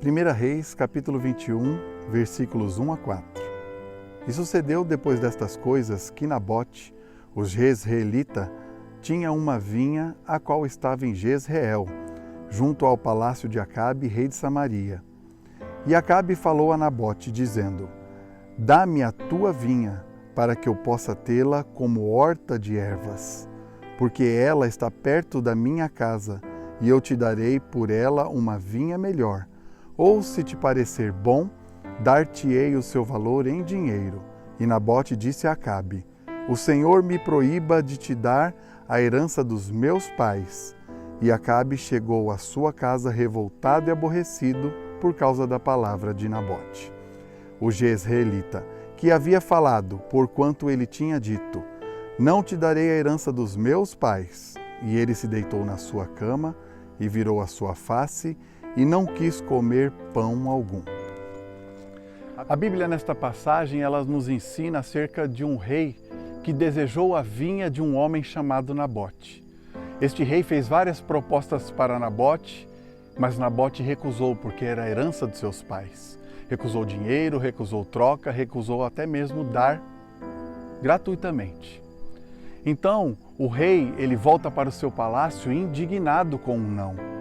1 Reis, capítulo 21, versículos 1 a 4. E sucedeu depois destas coisas que Nabote, o jezreelita, tinha uma vinha a qual estava em Jezreel, junto ao palácio de Acabe, rei de Samaria. E Acabe falou a Nabote, dizendo: Dá-me a tua vinha, para que eu possa tê-la como horta de ervas, porque ela está perto da minha casa, e eu te darei por ela uma vinha melhor. Ou, se te parecer bom, dar-te-ei o seu valor em dinheiro. E Nabote disse a Acabe: O Senhor me proíba de te dar a herança dos meus pais. E Acabe chegou à sua casa revoltado e aborrecido por causa da palavra de Nabote, o jezreelita, que havia falado, porquanto ele tinha dito: Não te darei a herança dos meus pais. E ele se deitou na sua cama e virou a sua face e não quis comer pão algum. A Bíblia, nesta passagem, ela nos ensina acerca de um rei que desejou a vinha de um homem chamado Nabote. Este rei fez várias propostas para Nabote, mas Nabote recusou porque era a herança dos seus pais. Recusou dinheiro, recusou troca, recusou até mesmo dar gratuitamente. Então, o rei, ele volta para o seu palácio indignado com um não.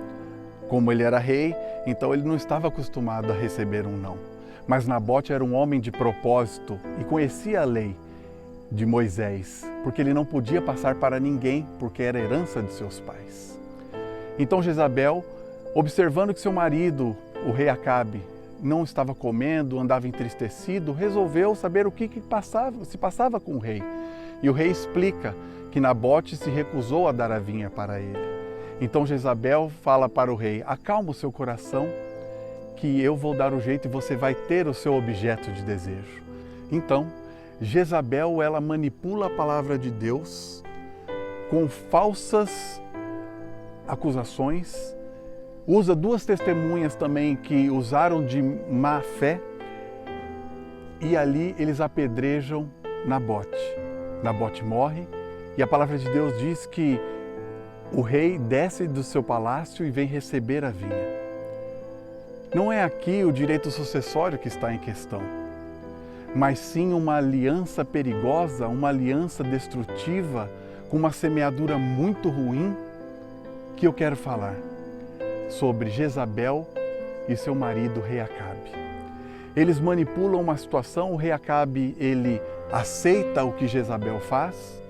Como ele era rei, então ele não estava acostumado a receber um não. Mas Nabote era um homem de propósito e conhecia a lei de Moisés, porque ele não podia passar para ninguém, porque era herança de seus pais. Então Jezabel, observando que seu marido, o rei Acabe, não estava comendo, andava entristecido, resolveu saber o que se passava com o rei. E o rei explica que Nabote se recusou a dar a vinha para ele. Então Jezabel fala para o rei: acalma o seu coração, que eu vou dar o jeito e você vai ter o seu objeto de desejo. Então, Jezabel, ela manipula a palavra de Deus com falsas acusações, usa duas testemunhas também que usaram de má fé, e ali eles apedrejam Nabote. Nabote morre e a palavra de Deus diz que o rei desce do seu palácio e vem receber a vinha. Não é aqui o direito sucessório que está em questão, mas sim uma aliança perigosa, uma aliança destrutiva, com uma semeadura muito ruim, que eu quero falar sobre Jezabel e seu marido, rei Acabe. Eles manipulam uma situação, o rei Acabe, ele aceita o que Jezabel faz,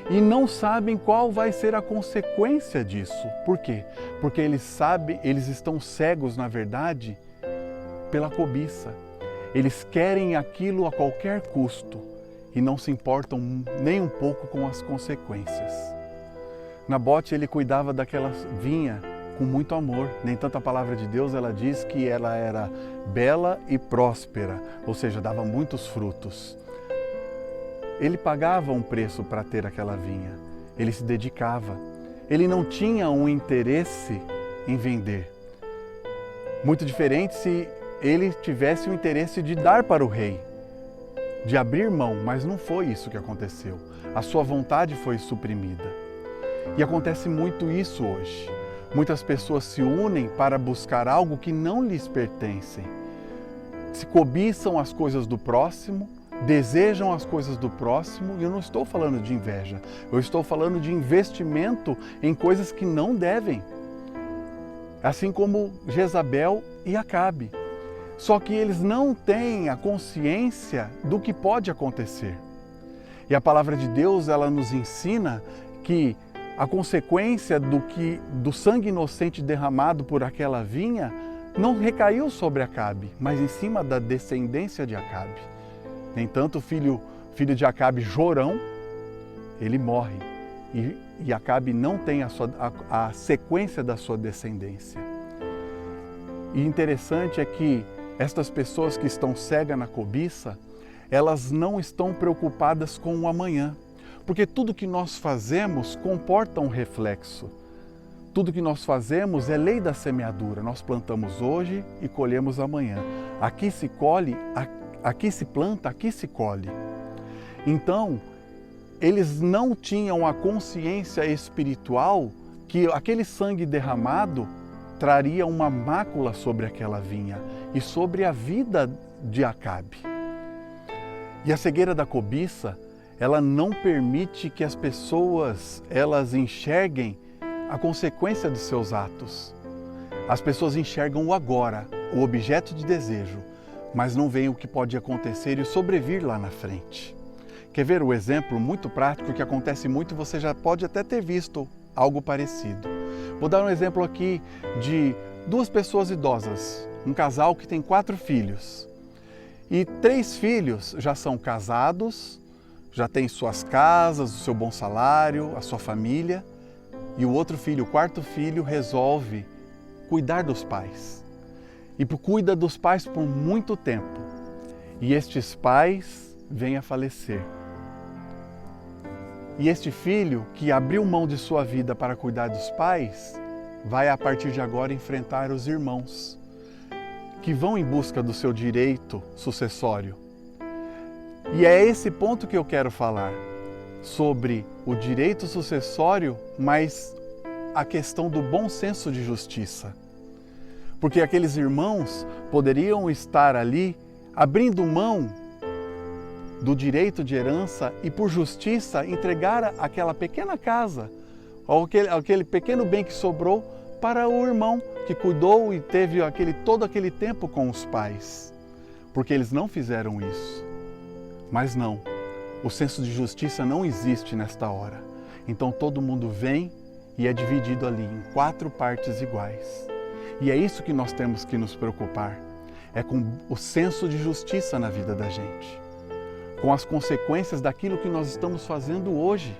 e não sabem qual vai ser a consequência disso. Por quê? Porque eles estão cegos, na verdade, pela cobiça. Eles querem aquilo a qualquer custo e não se importam nem um pouco com as consequências. Nabote, ele cuidava daquela vinha com muito amor. Nem tanto a palavra de Deus, ela diz que ela era bela e próspera, ou seja, dava muitos frutos. Ele pagava um preço para ter aquela vinha, ele se dedicava, ele não tinha um interesse em vender. Muito diferente se ele tivesse o interesse de dar para o rei, de abrir mão, mas não foi isso que aconteceu. A sua vontade foi suprimida. E acontece muito isso hoje. Muitas pessoas se unem para buscar algo que não lhes pertencem. Se cobiçam as coisas do próximo, desejam as coisas do próximo, e eu não estou falando de inveja, eu estou falando de investimento em coisas que não devem. Assim como Jezabel e Acabe. Só que eles não têm a consciência do que pode acontecer. E a palavra de Deus, ela nos ensina que a consequência do sangue inocente derramado por aquela vinha não recaiu sobre Acabe, mas em cima da descendência de Acabe. No entanto, o filho de Acabe, Jorão, ele morre e Acabe não tem a sequência da sua descendência. E interessante é que estas pessoas que estão cegas na cobiça, elas não estão preocupadas com o amanhã, porque tudo que nós fazemos comporta um reflexo. Tudo que nós fazemos é lei da semeadura. Nós plantamos hoje e colhemos amanhã. Aqui se colhe, aqui se planta, aqui se colhe. Então, eles não tinham a consciência espiritual que aquele sangue derramado traria uma mácula sobre aquela vinha e sobre a vida de Acabe. E a cegueira da cobiça, ela não permite que as pessoas elas enxerguem a consequência dos seus atos. As pessoas enxergam o agora, o objeto de desejo, mas não veem o que pode acontecer e o sobrevir lá na frente. Quer ver o exemplo muito prático que acontece muito, você já pode até ter visto algo parecido. Vou dar um exemplo aqui de 2 pessoas idosas, um casal que tem 4 filhos. E 3 filhos já são casados, já têm suas casas, o seu bom salário, a sua família. E o outro filho, o 4º filho, resolve cuidar dos pais. E cuida dos pais por muito tempo. E estes pais vêm a falecer. E este filho, que abriu mão de sua vida para cuidar dos pais, vai a partir de agora enfrentar os irmãos, que vão em busca do seu direito sucessório. E é esse ponto que eu quero falar, sobre o direito sucessório, mas a questão do bom senso de justiça. Porque aqueles irmãos poderiam estar ali abrindo mão do direito de herança e, por justiça, entregar aquela pequena casa, ou aquele pequeno bem que sobrou para o irmão que cuidou e teve todo aquele tempo com os pais. Porque eles não fizeram isso. Mas não, o senso de justiça não existe nesta hora. Então todo mundo vem e é dividido ali em 4 partes iguais. E é isso que nós temos que nos preocupar, é com o senso de justiça na vida da gente, com as consequências daquilo que nós estamos fazendo hoje.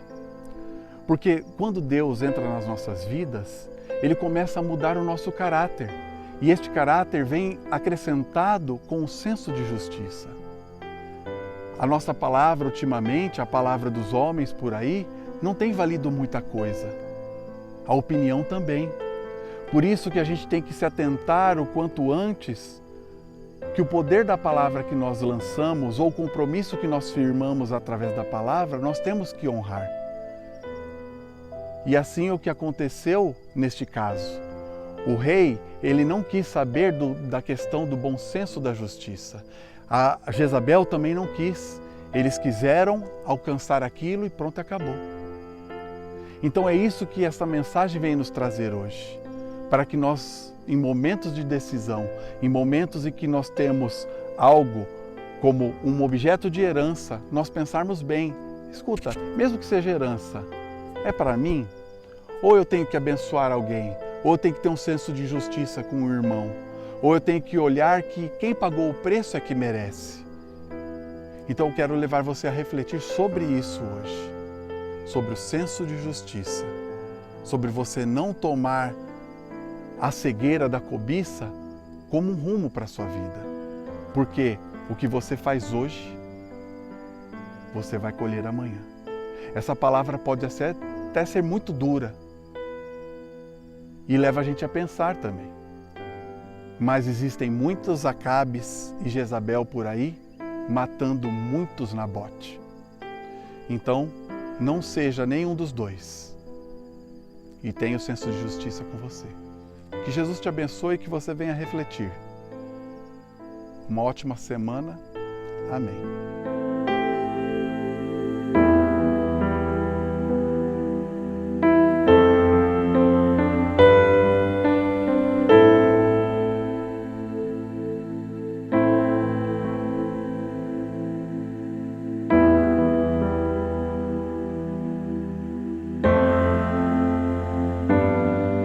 Porque quando Deus entra nas nossas vidas, Ele começa a mudar o nosso caráter. E este caráter vem acrescentado com o senso de justiça. A nossa palavra, ultimamente, a palavra dos homens por aí, não tem valido muita coisa. A opinião também. Por isso que a gente tem que se atentar o quanto antes que o poder da palavra que nós lançamos ou o compromisso que nós firmamos através da palavra, nós temos que honrar. E assim é o que aconteceu neste caso. O rei, ele não quis saber da questão do bom senso da justiça. A Jezabel também não quis. Eles quiseram alcançar aquilo e pronto, acabou. Então é isso que essa mensagem vem nos trazer hoje. Para que nós, em momentos de decisão, em momentos em que nós temos algo como um objeto de herança, nós pensarmos bem. Escuta, mesmo que seja herança, é para mim? Ou eu tenho que abençoar alguém? Ou eu tenho que ter um senso de justiça com o irmão? Ou eu tenho que olhar que quem pagou o preço é que merece? Então eu quero levar você a refletir sobre isso hoje. Sobre o senso de justiça. Sobre você não tomar a cegueira da cobiça como um rumo para a sua vida. Porque o que você faz hoje, você vai colher amanhã. Essa palavra pode até ser muito dura e leva a gente a pensar também. Mas existem muitos Acabes e Jezabel por aí, matando muitos Nabote. Então, não seja nenhum dos dois. E tenha o senso de justiça com você. Que Jesus te abençoe e que você venha refletir. Uma ótima semana. Amém.